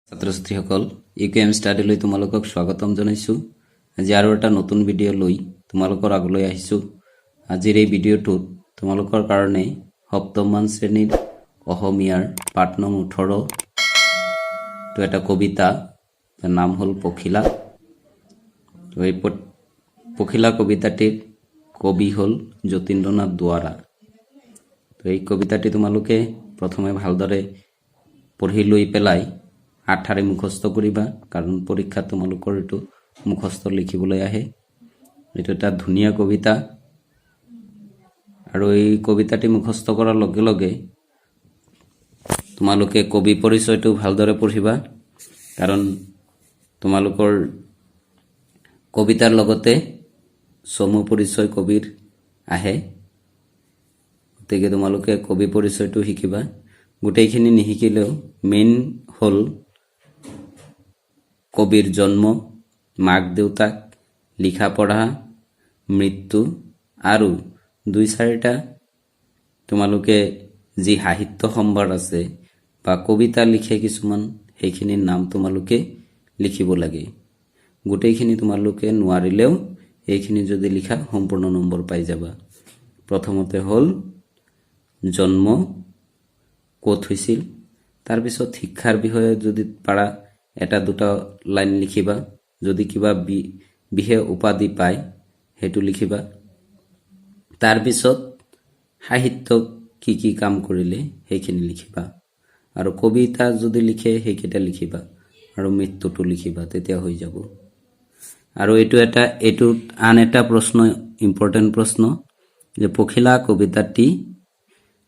ছাত্ৰ ছাত্ৰীসকল ইকুএম ষ্টাডিলৈ তোমালোকক স্বাগতম জনাইছোঁ। আজি আৰু এটা নতুন ভিডিঅ' লৈ তোমালোকৰ আগলৈ আহিছোঁ। আজিৰ এই ভিডিঅ'টোত তোমালোকৰ কাৰণে সপ্তমমান শ্ৰেণীৰ অসমীয়াৰ পাঠ নং 18 তো এটা কবিতা, যাৰ নাম হ'ল পখিলা। তো এই পখিলা কবিতাটিৰ কবি হ'ল যতীন্দ্ৰনাথ দুৱৰা। তো এই কবিতাটি তোমালোকে প্ৰথমে ভালদৰে পঢ়ি লৈ পেলাই আঠাৰে মুখস্থ কৰিবা, কাৰণ পৰীক্ষাত তোমালোকৰ এইটো মুখস্থ লিখিবলৈ আহে। এইটো এটা ধুনীয়া কবিতা, আৰু এই কবিতাটি মুখস্থ কৰাৰ লগে লগে তোমালোকে কবি পৰিচয়টো ভালদৰে পঢ়িবা, কাৰণ তোমালোকৰ কবিতাৰ লগতে চমু পৰিচয় কবিৰ আহে। গতিকে তোমালোকে কবি পৰিচয়টো শিকিবা। গোটেইখিনি নিশিকিলেও মেইন হ'ল কবিৰ জন্ম, মাক দেউতাক, লিখা পঢ়া, মৃত্যু, আৰু 2-4টা তোমালোকে যি সাহিত্য সম্ভাৰ আছে বা কবিতা লিখে কিছুমান, সেইখিনিৰ নাম তোমালোকে লিখিব লাগে। গোটেইখিনি তোমালোকে নোৱাৰিলেও এইখিনি যদি লিখা সম্পূৰ্ণ নম্বৰ পাই যাবা। প্ৰথমতে হ'ল জন্ম, ক'ত হৈছিল, তাৰপিছত শিক্ষাৰ বিষয়ে যদি পাৰা 1-2টা লাইন লিখিবা। যদি কিবা বিশেষ উপাধি পায় সেইটো লিখিবা। তাৰপিছত সাহিত্য কি কি কাম কৰিলে সেইখিনি লিখিবা, আৰু কবিতা যদি লিখে সেইকেইটা লিখিবা, আৰু মৃত্যুটো লিখিবা, তেতিয়া হৈ যাব। আৰু এইটোত আন এটা প্ৰশ্ন, ইম্পৰ্টেণ্ট প্ৰশ্ন, যে পখিলা কবিতাটি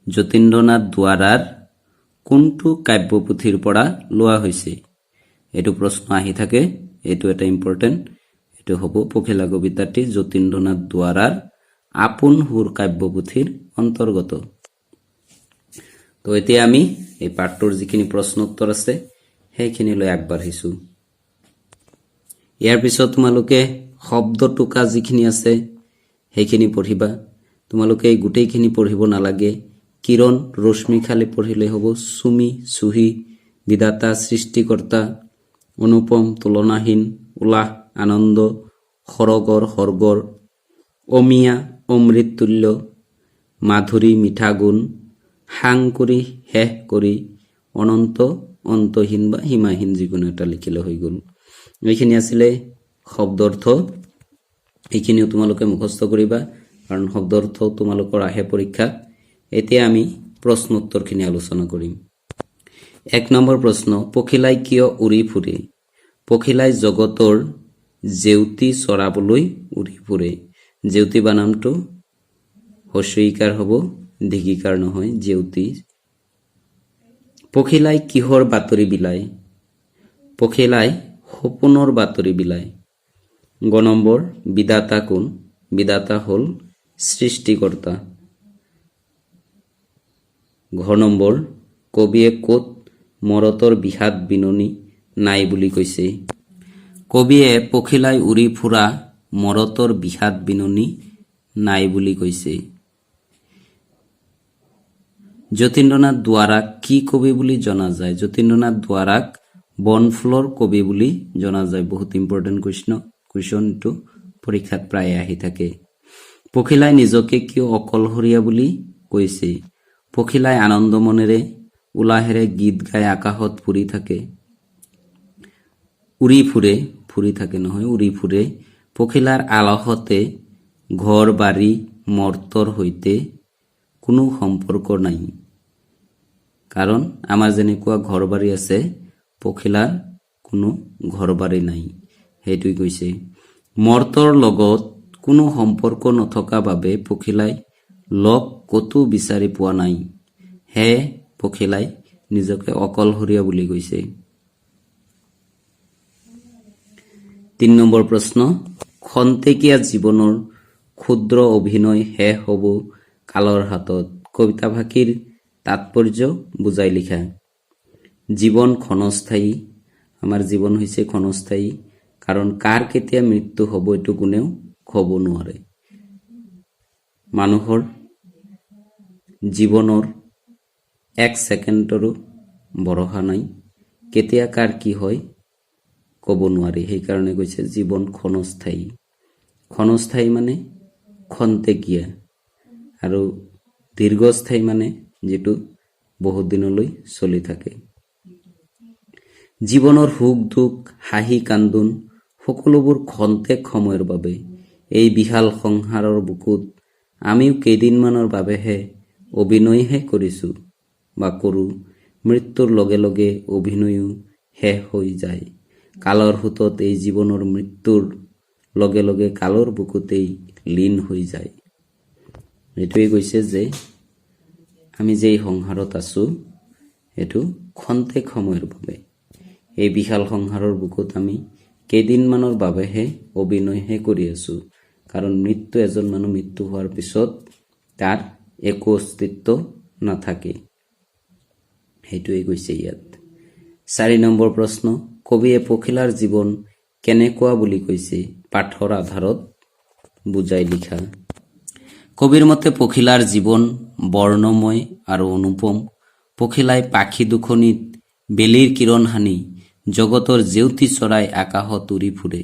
যতীন্দ্ৰনাথ দুৱৰাৰ কোনটো কাব্যপুথিৰ পৰা লোৱা হৈছে? এইটো প্ৰশ্ন আহি থাকে। এইটো এটা ইম্পৰ্টেণ্ট। এইটো হ'ব পখিলা কবিতাটি যতীন্দ্ৰনাথ দুৱৰাৰ আপোন সুৰ কাব্যপুথিৰ অন্তৰ্গত। তো এতিয়া আমি এই পাঠটোৰ যিখিনি প্ৰশ্ন উত্তৰ আছে সেইখিনিলৈ আগবাঢ়িছোঁ। ইয়াৰ পিছত তোমালোকে শব্দ টোকা যিখিনি আছে সেইখিনি পঢ়িবা। তোমালোকে এই গোটেইখিনি পঢ়িব নালাগে। কিৰণ, ৰশ্মি খালি পঢ়িলে হ'ব। চুমি, চুহি, বিধাতা, সৃষ্টিকৰ্তা, অনুপম, তুলনাহীন, উল্লাস, আনন্দ, সৰগৰ, সৰ্গৰ, অমিয়া, অমৃততুল্য, মাধুৰী, মিঠা গুণ, সাং কৰি, শেষ কৰি, অনন্ত, অন্তহীন বা সীমাহীন, যিকোনো এটা লিখিলে হৈ গ'ল। এইখিনি আছিলে শব্দৰ্থ। এইখিনিও তোমালোকে মুখস্থ কৰিবা, কাৰণ শব্দৰ্থ তোমালোকৰ আহে পৰীক্ষাত। এতিয়া আমি প্ৰশ্ন উত্তৰখিনি আলোচনা কৰিম। 1 নম্বৰ প্ৰশ্ন, পখিলাই কিয় উৰি ফুৰে? পখিলাই জগতৰ জেউতি চৰাবলৈ উৰি ফুৰে। জেউতি বানামটো হস্যইকাৰ হ'ব, দীঘিকাৰ নহয়, জেউতি। পখিলাই কিহৰ বাতৰি বিলায়? পখিলাই সপোনৰ বাতৰি বিলায়। গ নম্বৰ, বিধাতা কোন? বিধাতা হ'ল সৃষ্টিকৰ্তা। ঘ নম্বৰ, কবিয়ে ক'ত মৰতৰ বিষাদ বিননি নাই বুলি কৈছে? কবিয়ে পখিলাই উৰি ফুৰা মৰতৰ বিষাদ বিননি নাই বুলি কৈছে। যতীন্দ্ৰনাথ দুৱৰাক কি কবি বুলি জনা যায়? যতীন্দ্ৰনাথ দুৱৰাক বনফুলৰ কবি বুলি জনা যায়। বহুত ইম্পৰ্টেণ্ট কুৱেশ্যনটো পৰীক্ষাত প্ৰায়ে আহি থাকে। পখিলাই নিজকে কিয় অকলশৰীয়া বুলি কৈছে? পখিলাই আনন্দ মনেৰে, উলাহেৰে গীত গাই আকাশত ফুৰি থাকে। উৰি ফুৰে, ফুৰি থাকে নহয়, উৰি ফুৰে। পখিলাৰ আলাসতে ঘৰ বাৰী মৰ্তৰ সৈতে কোনো সম্পৰ্ক নাই। কাৰণ আমাৰ যেনেকুৱা ঘৰ বাৰী আছে, পখিলাৰ কোনো ঘৰ বাৰী নাই, সেইটোৱে কৈছে। মৰ্তৰ লগত কোনো সম্পৰ্ক নথকা বাবে পখিলাই লগ ক'তো বিচাৰি পোৱা নাই। হে পখিলাই নিজকে অকলশৰীয়া বুলি কৈছে। 3 নম্বৰ প্ৰশ্ন, খন্তেকীয়া জীৱনৰ ক্ষুদ্ৰ অভিনয় শেষ হ'ব কালৰ হাতত। কবিতা ভাষীৰ তাৎপৰ্য বুজাই লিখা। জীৱন ক্ষণস্থায়ী। আমাৰ জীৱন হৈছে ক্ষণস্থায়ী, কাৰণ কাৰ কেতিয়া মৃত্যু হ'ব এইটো কোনেও ক'ব নোৱাৰে। মানুহৰ জীৱনৰ 1 ছেকেণ্ডৰো ভৰসা নাই। কেতিয়া কাৰ কি হয় ক'ব নোৱাৰি, সেইকাৰণে কৈছে জীৱন ক্ষণস্থায়ী। ক্ষণস্থায়ী মানে খন্তেকীয়া, আৰু দীৰ্ঘস্থায়ী মানে যিটো বহুত দিনলৈ চলি থাকে। জীৱনৰ সুখ দুখ, হাঁহি কান্দোন সকলোবোৰ খন্তেক সময়ৰ বাবে। এই বিশাল সংসাৰৰ বুকুত আমিও কেইদিনমানৰ বাবেহে অভিনয়হে কৰিছো বা কৰোঁ। মৃত্যুৰ লগে লগে অভিনয়ো শেষ হৈ যায়। কালৰ সোঁতত এই জীৱনৰ মৃত্যুৰ লগে লগে কালৰ বুকুতেই লীন হৈ যায়। এইটোৱে কৈছে যে আমি যে সংসাৰত আছো এইটো খন্তেক সময়ৰ বাবে। এই বিশাল সংসাৰৰ বুকুত আমি কেইদিনমানৰ বাবেহে অভিনয়হে কৰি আছো, কাৰণ মৃত্যু এজন মানুহ মৃত্যু হোৱাৰ পিছত তাৰ একো অস্তিত্ব নাথাকে। সেইটোৱে কৈছে ইয়াত। 4 নম্বৰ প্ৰশ্ন, কবিয়ে পখিলাৰ জীৱন কেনেকুৱা বুলি কৈছে? পাঠৰ আধাৰত বুজাই লিখা। কবিৰ মতে পখিলাৰ জীৱন বৰ্ণময় আৰু অনুপম। পখিলাই পাখি দুখনিত বেলিৰ কিৰণ সানি জগতৰ জেউতি চৰাই আকাশত উৰি ফুৰে।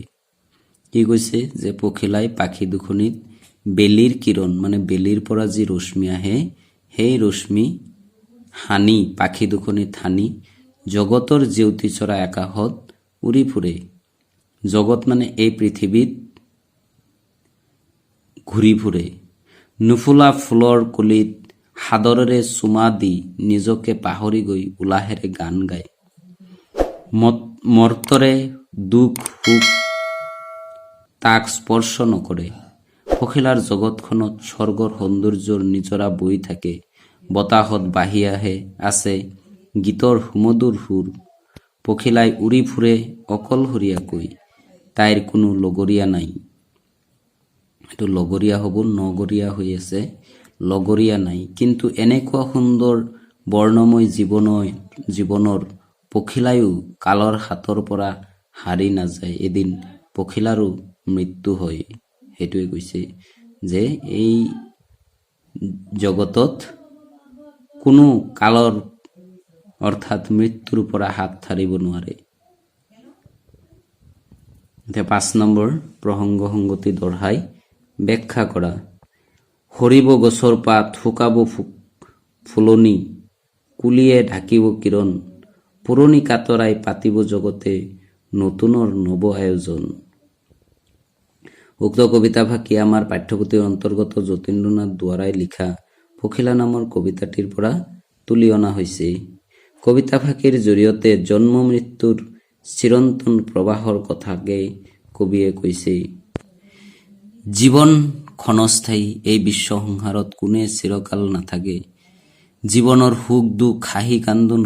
কি কৈছে যে পখিলাই পাখি দুখনিত বেলিৰ কিৰণ মানে বেলিৰ পৰা যি ৰশ্মি আহে সেই ৰশ্মি হানি পাখি দুখনিত হানি জগতৰ জেউতি চৰাই আকাশত উৰি ফুৰে। জগত মানে এই পৃথিৱীত ঘূৰি ফুৰে। নুফুলা ফুলৰ কলিত সাদৰেৰে চুমা দি নিজকে পাহৰি গৈ উলাহেৰে গান গায়। মৰ্তৰে দুখ সুখ তাক স্পৰ্শ নকৰে। পখিলাৰ জগতখনত স্বৰ্গৰ সৌন্দৰ্যৰ নিজৰা বৈ থাকে। বতাহত বাঢ়ি আছে গীতৰ সুমধুৰ সুৰ। পখিলাই উৰি ফুৰে অকলশৰীয়াকৈ, তাইৰ কোনো লগৰীয়া নাই। এইটো লগৰীয়া হ'ব, নগৰীয়া হৈ আছে, লগৰীয়া নাই। কিন্তু এনেকুৱা সুন্দৰ বৰ্ণময় জীৱনৰ পখিলায়ো কালৰ হাতৰ পৰা হাৰি নাযায়। এদিন পখিলাৰো মৃত্যু হয়। সেইটোৱে কৈছে যে এই জগতত কোনো কালৰ অৰ্থাৎ মৃত্যুৰ পৰা হাত সাৰিব নোৱাৰে। এতিয়া 5 নম্বৰ, প্ৰসংগ সংগতি দৰ্শাই ব্যাখ্যা কৰা। সৰিব গছৰ পাত, শুকাব ফুলনি, কুলিয়ে ঢাকিব কিৰণ, পুৰণি কাতৰাই পাতিব জগতে নতুনৰ নৱ আয়োজন। উক্ত কবিতাফাঁকি আমাৰ পাঠ্যপুথিৰ অন্তৰ্গত যতীন্দ্ৰনাথ দুৱৰাই লিখা পখিলা নামৰ কবিতাটিৰ পৰা তুলি অনা হৈছে। কবিতাফাঁকিৰ জৰিয়তে জন্ম মৃত্যুৰ চিৰন্তন প্ৰবাহৰ কথাকে কবিয়ে কৈছে। জীৱন ক্ষণস্থায়ী। এই বিশ্ব সংসাৰত কোনে চিৰকাল নাথাকে। জীৱনৰ সুখ দুখ হাঁহি কান্দোন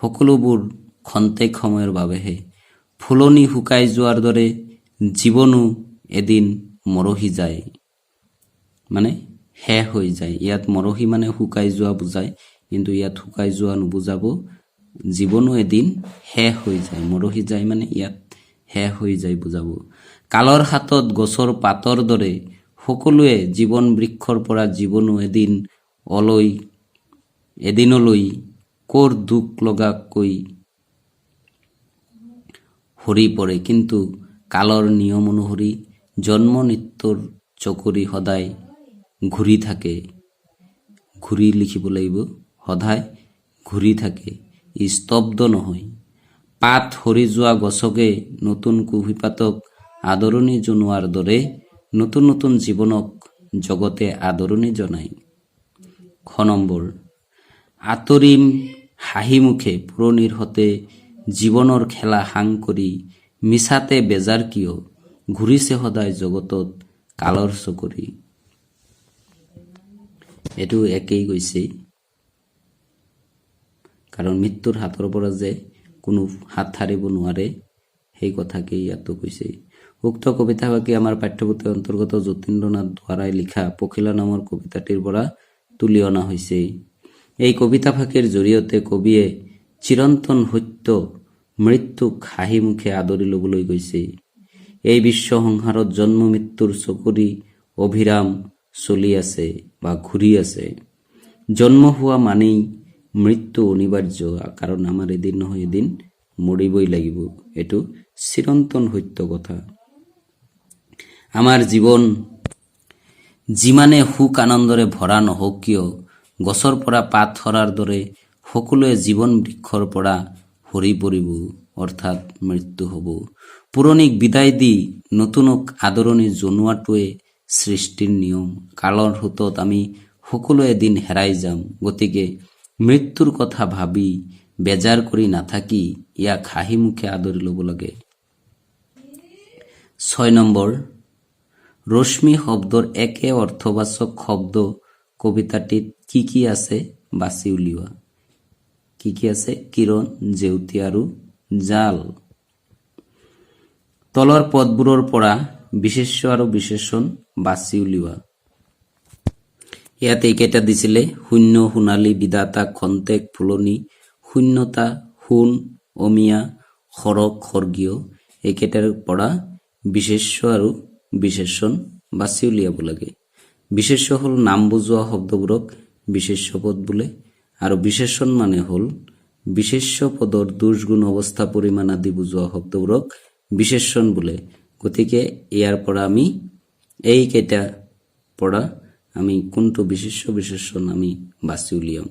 সকলোবোৰ খন্তেক সময়ৰ বাবেহে। ফুলনি শুকাই যোৱাৰ দৰে জীৱনো এদিন মৰহি যায়, মানে শেষ হৈ যায়। ইয়াত মৰহি মানে শুকাই যোৱা বুজায়, কিন্তু ইয়াত শুকাই যোৱা নুবুজাব, জীৱনো এদিন শেষ হৈ যায়। মৰহি যায় মানে ইয়াত শেষ হৈ যায় বুজাব। কালৰ হাতত গছৰ পাতৰ দৰে সকলোৱে জীৱন বৃক্ষৰ পৰা জীৱনো এদিনলৈ কৰ দুখ লগাকৈ সৰি পৰে। কিন্তু কালৰ নিয়ম অনুসৰি জন্ম মৃত্যুৰ চকৰি সদায় ঘূৰি থাকে। ঘূৰি লিখিব লাগিব, সদায় ঘূৰি থাকে, স্তব্ধ নহয়। পাত সৰি যোৱা গছকে নতুন কুঁহিপাতক আদৰণি জনোৱাৰ দৰে নতুন নতুন জীৱনক জগতে আদৰণি জনায়। 6 নম্বৰ, আঁতৰিম হাঁহি মুখে পুৰণিৰ হতে জীৱনৰ খেলা সাং কৰি, মিছাতে বেজাৰ কিয় ঘূৰিছে সদায় জগতত কালৰ চকৰি। এইটো একেই কৈছে, কাৰণ মৃত্যুৰ হাতৰ পৰা যে কোনো হাত সাৰিব নোৱাৰে সেই কথাকেই ইয়াতো কৈছে। উক্ত কবিতাফাঁকি আমাৰ পাঠ্যপুথিৰ অন্তৰ্গত যতীন্দ্ৰনাথ দুৱৰাই লিখা পখিলা নামৰ কবিতাটিৰ পৰা তুলি অনা হৈছে। এই কবিতাফাঁকিৰ জৰিয়তে কবিয়ে চিৰন্তন সত্য মৃত্যুক হাঁহি মুখে আদৰি ল'বলৈ গৈছে। এই বিশ্ব সংসাৰত জন্ম মৃত্যুৰ চকৰি অভিৰাম চলি আছে বা ঘূৰি আছে। জন্ম হোৱা মানেই মৃত্যু অনিবাৰ্য, কাৰণ আমাৰ এদিন নহয় এদিন মৰিবই লাগিব। এইটো চিৰন্তন সত্য কথা। আমাৰ জীৱন যিমানে সুখ আনন্দৰে ভৰা নহওক কিয়, গছৰ পৰা পাত সৰাৰ দৰে সকলোৱে জীৱন বৃক্ষৰ পৰা সৰি পৰিব, অৰ্থাৎ মৃত্যু হ'ব। পুৰণিক বিদায় দি নতুনক আদৰণি জনোৱাটোৱে সৃষ্টিৰ নিয়ম। কালৰ সোঁতত আমি সকলোৱে এদিন হেৰাই যাম। গতিকে মৃত্যুৰ কথা ভাবি বেজাৰ কৰি নাথাকি ইয়াক হাঁহি মুখে আদৰি ল'ব লাগে। 6 নম্বৰ, ৰশ্মি শব্দৰ একে অৰ্থবাচক শব্দ কবিতাটিত কি কি আছে বাছি উলিওৱা। কি কি আছে? কিৰণ, জেউতি আৰু জাল। তলৰ পদবোৰৰ পৰা বিশেষ্য আৰু বিশেষণ বাছি উলিওৱা। ইয়াত এইকেইটা দিছিলে: শূন্য, সোণালী, বিধাতা, খন্তেক, ফুলনি, শূন্যতা, সোণ, অমিয়া, সৰগ, স্বৰ্গীয়। এইকেইটাৰ পৰা বিশেষ্য আৰু বিশেষণ বাছি উলিয়াব লাগে। বিশেষ্য হ'ল নাম বুজোৱা শব্দবোৰক বিশেষ্য পদ বোলে, আৰু বিশেষণ মানে হ'ল বিশেষ্য পদৰ দুজ গুণ অৱস্থা পৰিমাণ আদি বুজোৱা শব্দবোৰক বিশেষণ বোলে। গতিকে ইয়াৰ পৰা আমি এইকেইটা পৰা আমি কোনটো বিশেষ্য বিশেষণ আমি বাছি উলিয়াম।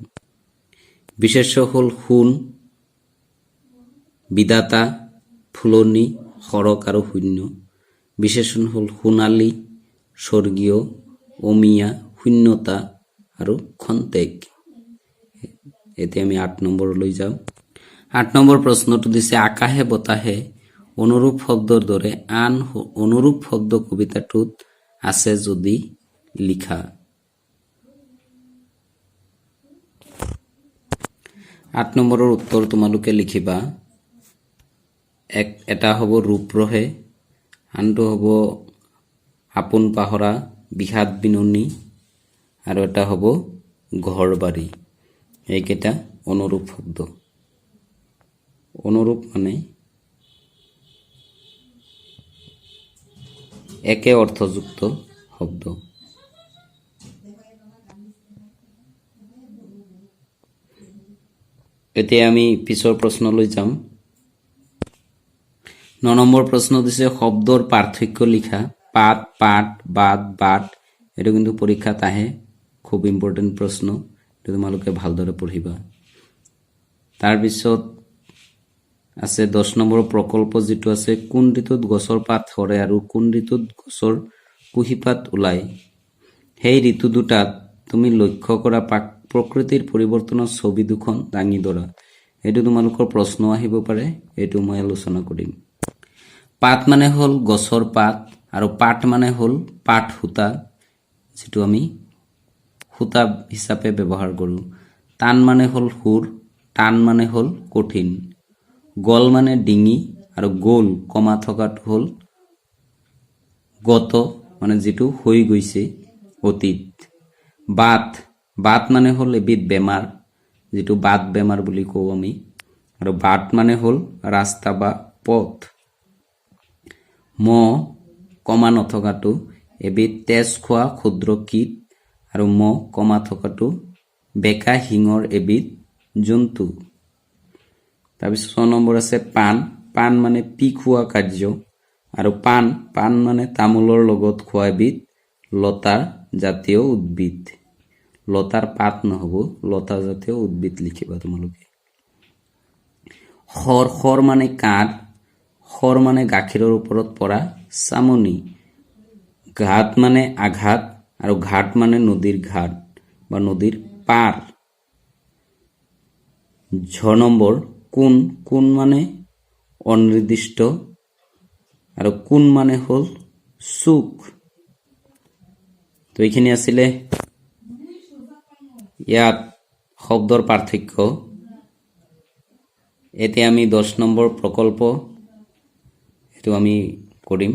বিশেষ্য হ'ল সোণ, বিধাতা, ফুলনি, সৰগ আৰু শূন্য। বিশেষণ হ'ল সোণালী, স্বৰ্গীয়, অমিয়া, শূন্যতা আৰু খন্তেক। এতিয়া আমি 8 নম্বৰলৈ যাওঁ। 8 নম্বৰ প্ৰশ্নটো দিছে: আকাশে বতাহে অনুৰূপ শব্দৰ দৰে আন অনুৰূপ শব্দ কবিতাটোত আছে যদি লিখা। 8 নম্বৰৰ উত্তৰ তোমালোকে লিখিবা। এটা হ'ব ৰূপ ৰহে, আনটো হ'ব আপোন পাহৰা, বিষাদ বিননি, আৰু এটা হ'ব ঘৰ বাৰী। এইকেইটা অনুৰূপ শব্দ। অনুৰূপ মানে একে অৰ্থযুক্ত শব্দ। এতিয়া আমি পিছৰ প্ৰশ্নলৈ যাম। 9 নম্বৰ প্ৰশ্ন দিছে: শব্দৰ পাৰ্থক্য লিখা। পাত, পাঠ, বাট, বাট। এইটো কিন্তু পৰীক্ষাত আহে, খুব ইম্পৰ্টেণ্ট প্ৰশ্ন। এইটো তোমালোকে ভালদৰে পঢ়িবা। তাৰপিছত আছে 10 নম্বৰৰ প্ৰকল্প যিটো আছে: কোন ঋতুত গছৰ পাত সৰে আৰু কোন ঋতুত গছৰ কুঁহিপাত ওলায়? সেই ঋতু দুটাত তুমি লক্ষ্য কৰা প্ৰকৃতিৰ পৰিৱৰ্তনৰ ছবি দুখন দাঙি ধৰা। এইটো তোমালোকৰ প্ৰশ্ন আহিব পাৰে, এইটো মই আলোচনা কৰিম। পাত মানে হ'ল গছৰ পাত, আৰু পাট মানে হ'ল পাট সূতা, যিটো আমি সূতা হিচাপে ব্যৱহাৰ কৰোঁ। টান মানে হ'ল সুৰ, টান মানে হ'ল কঠিন। গল মানে ডিঙি, আৰু গোল কমা থকাটো হ'ল গত, মানে যিটো হৈ গৈছে, অতীত। বাট, বাট মানে হ'ল এবিধ বেমাৰ, যিটো বাত বেমাৰ বুলি কওঁ আমি। আৰু বাট মানে হ'ল ৰাস্তা বা পথ। ম কমা নথকাটো এবিধ তেজ খোৱা ক্ষুদ্ৰ কীট, আৰু ম কমা থকাটো বেকা শিঙৰ এবিধ জন্তু। তাৰপিছত 6 নম্বৰ আছে পাণ। পাণ মানে পিক হোৱা কাৰ্য, আৰু পাণ, পাণ মানে তামোলৰ লগত খোৱা এবিধ লতা জাতীয় উদ্ভিদ। লতাৰ পাত নহ'ব, লতা জাতীয় উদ্ভিদ লিখিবা তোমালোকে। খৰ, খৰ মানে কাঁড়, খৰ মানে গাখীৰৰ ওপৰত পৰা চামনি। ঘাট মানে আঘাত, আৰু ঘাট মানে নদীৰ ঘাট বা নদীৰ পাৰ। 6 নম্বৰ কোন। কোন মানে অনিৰ্দিষ্ট, আৰু কোন মানে হ'ল চুক। তো এইখিনি আছিলে ইয়াত শব্দৰ পাৰ্থক্য। এতিয়া আমি 10 নম্বৰ প্ৰকল্প, এইটো আমি কৰিম।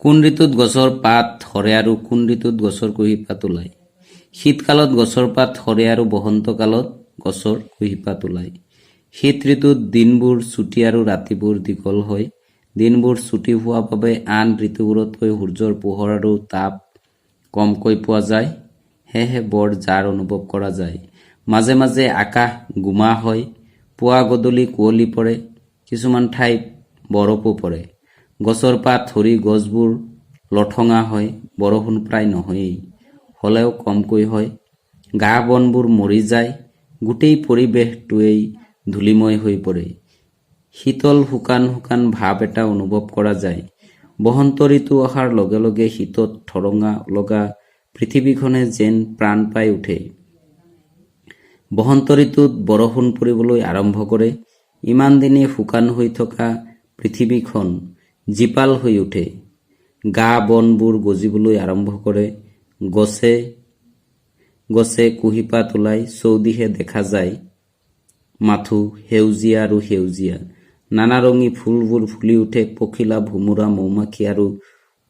কোন ঋতুত গছৰ পাত সৰে আৰু কোন ঋতুত গছৰ কুঁহিপাত ওলায়? শীতকালত গছৰ পাত সৰে আৰু বসন্তকালত গছৰ কুঁহিপাত ওলায়। শীত ঋতুত দিনবোৰ চুটি আৰু ৰাতিবোৰ দীঘল হয়। দিনবোৰ চুটি হোৱা বাবে আন ঋতুবোৰতকৈ সূৰ্যৰ পোহৰ আৰু তাপ কমকৈ পোৱা যায়, সেয়েহে বৰ জাঁৰ অনুভৱ কৰা যায়। মাজে মাজে আকাশ গুমা হয়, পুৱা গধূলি কুঁৱলী পৰে, কিছুমান ঠাইত বৰফো পৰে। গছৰ পাত সৰি গছবোৰ লঠঙা হয়, বৰষুণ প্ৰায় নহয়েই, হ'লেও কমকৈ হয়। গা বনবোৰ মৰি যায়, গোটেই পৰিৱেশটোৱেই ধূলিময় হৈ পৰে। শীতল শুকান শুকান ভাৱ এটা অনুভৱ কৰা যায়। বসন্ত ঋতু অহাৰ লগে লগে শীতত ঠৰঙা লগা পৃথিৱীখনে যেন প্ৰাণ পাই উঠে। বসন্ত ঋতুত বৰষুণ পৰিবলৈ আৰম্ভ কৰে। ইমান দিনে শুকান হৈ থকা পৃথিৱীখন জীপাল হৈ উঠে। গা বনবোৰ গজিবলৈ আৰম্ভ কৰে। গছে গছে কুঁহিপাত ওলাই, চৌদিশে দেখা যায় মাথো সেউজীয়া আৰু সেউজীয়া। নানা ৰঙী ফুলবোৰ ফুলি উঠে। পখিলা, ভোমোৰা, মৌমাখি আৰু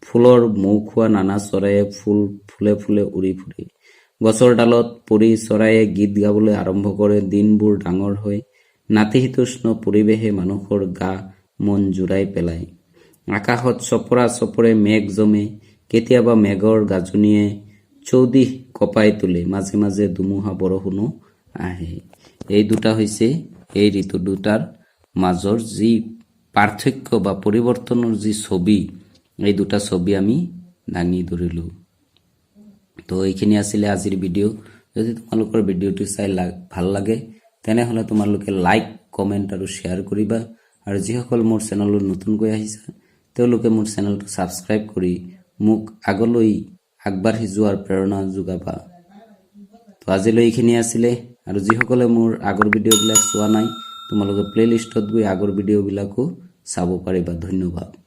ফুলৰ মৌ খোৱা নানা চৰাইয়ে ফুলে ফুলে উৰি ফুৰে। গছৰ ডালত পৰি চৰাইয়ে গীত গাবলৈ আৰম্ভ কৰে। দিনবোৰ ডাঙৰ হয়। নাতিশীতোষ্ণ পৰিৱেশে মানুহৰ গা মন জোৰাই পেলায়। আকাশত চপৰা চপৰে মেঘ জমে। কেতিয়াবা মেঘৰ গাজনিয়ে চৌদিশ কঁপাই তোলে। মাজে মাজে ধুমুহা বৰষুণো আহে। এই দুটা হৈছে এই ঋতু দুটাৰ মাজৰ যি পাৰ্থক্য বা পৰিৱৰ্তনৰ যি ছবি, এই দুটা ছবি আমি দাঙি ধৰিলোঁ। তো এইখিনি আছিলে আজিৰ ভিডিঅ'। যদি তোমালোকৰ ভিডিঅ'টো চাই ভাল লাগে তেনেহ'লে তোমালোকে লাইক, কমেণ্ট আৰু শ্বেয়াৰ কৰিবা। আৰু যিসকল মোৰ চেনেলত নতুনকৈ আহিছা তেওঁলোকে মোৰ চেনেলটো ছাবস্ক্ৰাইব কৰি মোক আগলৈ আগবাঢ়ি যোৱাৰ প্ৰেৰণা যোগাবা। তো আজিলৈ এইখিনি আছিলে। আৰু যিসকলে মোৰ আগৰ ভিডিঅ'বিলাক চোৱা নাই তোমালোকে প্লেলিষ্টত গৈ আগৰ ভিডিঅ'বিলাকো চাব পাৰিবা। ধন্যবাদ।